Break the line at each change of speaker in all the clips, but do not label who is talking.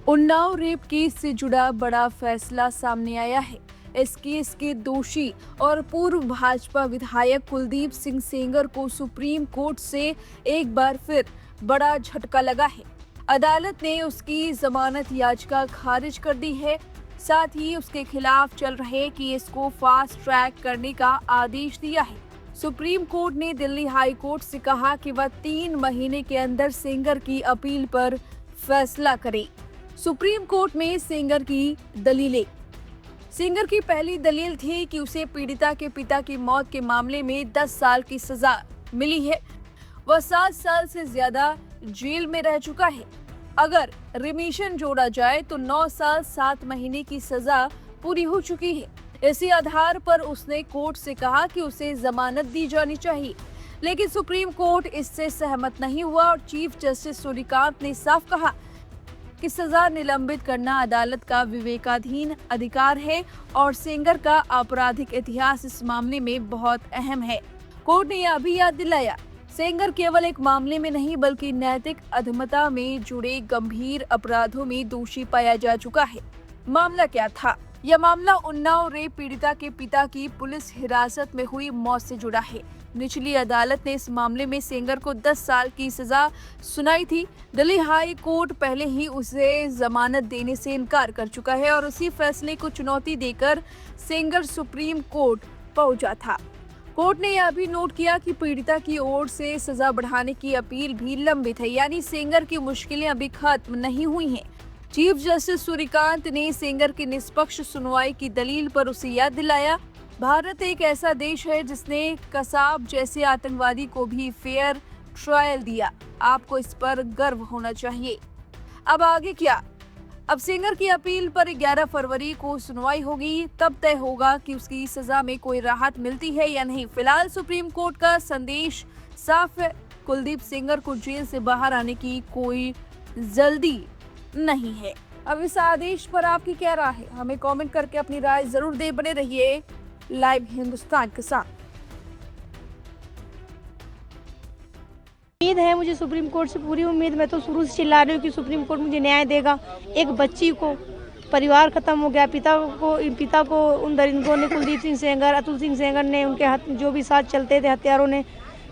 Unnao rape case से जुड़ा बड़ा फैसला सामने आया है। इस केस के दोषी और पूर्व भाजपा विधायक कुलदीप सिंह सेंगर को सुप्रीम कोर्ट से एक बार फिर बड़ा झटका लगा है। अदालत ने उसकी जमानत याचिका खारिज कर दी है। साथ ही उसके खिलाफ चल रहे केस को फास्ट ट्रैक करने का आदेश दिया है। सुप्रीम कोर्ट ने दिल्ली हाई कोर्ट से कहा कि वह 3 महीने के अंदर सेंगर की अपील पर फैसला करे। सुप्रीम कोर्ट में सेंगर की दलीलें। सेंगर की पहली दलील थी कि उसे पीड़िता के पिता की मौत के मामले में 10 साल की सजा मिली है। वह 7 साल से ज्यादा जेल में रह चुका है। अगर रिमिशन जोड़ा जाए तो 9 साल 7 महीने की सजा पूरी हो चुकी है। इसी आधार पर उसने कोर्ट से कहा कि उसे जमानत दी जानी चाहिए, लेकिन सुप्रीम कोर्ट इससे सहमत नहीं हुआ और चीफ जस्टिस सूर्यकांत ने साफ कहा कि सजा निलंबित करना अदालत का विवेकाधीन अधिकार है और सेंगर का आपराधिक इतिहास इस मामले में बहुत अहम है। कोर्ट ने यह भी याद दिलाया, सेंगर केवल एक मामले में नहीं बल्कि नैतिक अधमता में जुड़े गंभीर अपराधों में दोषी पाया जा चुका है। मामला क्या था? यह मामला उन्नाव रेप पीड़िता के पिता की पुलिस हिरासत में हुई मौत से जुड़ा है। निचली अदालत ने इस मामले में सेंगर को 10 साल की सजा सुनाई थी। दिल्ली हाई कोर्ट पहले ही उसे जमानत देने से इनकार कर चुका है और उसी फैसले को चुनौती देकर सेंगर सुप्रीम कोर्ट पहुंचा था। कोर्ट ने यह भी नोट किया कि पीड़िता की ओर से सजा बढ़ाने की अपील भी लंबित है, यानी सेंगर की मुश्किलें अभी खत्म नहीं हुई हैं। चीफ जस्टिस सूर्यकांत ने सेंगर की निष्पक्ष सुनवाई की दलील पर उसे याद दिलाया, भारत एक ऐसा देश है जिसने कसाब जैसे आतंकवादी को भी फेयर ट्रायल दिया। आपको इस पर गर्व होना चाहिए। अब आगे क्या? अब सेंगर की अपील पर 11 फरवरी को सुनवाई होगी। तब तय होगा कि उसकी सजा में कोई राहत मिलती है या नहीं। फिलहाल सुप्रीम कोर्ट का संदेश साफ है, कुलदीप सेंगर को जेल से बाहर आने की कोई जल्दी नहीं है। अब इस आदेश पर आपकी क्या राय है? हमें कमेंट करके अपनी राय जरूर दे। बने रहिए लाइव हिंदुस्तान के साथ।
उम्मीद है, मुझे सुप्रीम कोर्ट से पूरी उम्मीद। मैं तो शुरू से चिल्ला रही हूँ कि सुप्रीम कोर्ट मुझे न्याय देगा। एक बच्ची को, परिवार खत्म हो गया, पिता को उन दरिंदों ने, कुलदीप सिंह सेंगर, अतुल सिंह सेंगर ने, उनके हाथ जो भी साथ चलते थे हत्यारों ने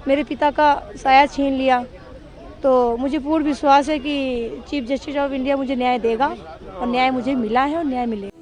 मेरे पिता का साया छीन लिया। तो मुझे पूर्ण विश्वास है कि चीफ जस्टिस ऑफ इंडिया मुझे न्याय देगा और न्याय मुझे मिला है और न्याय मिलेगा।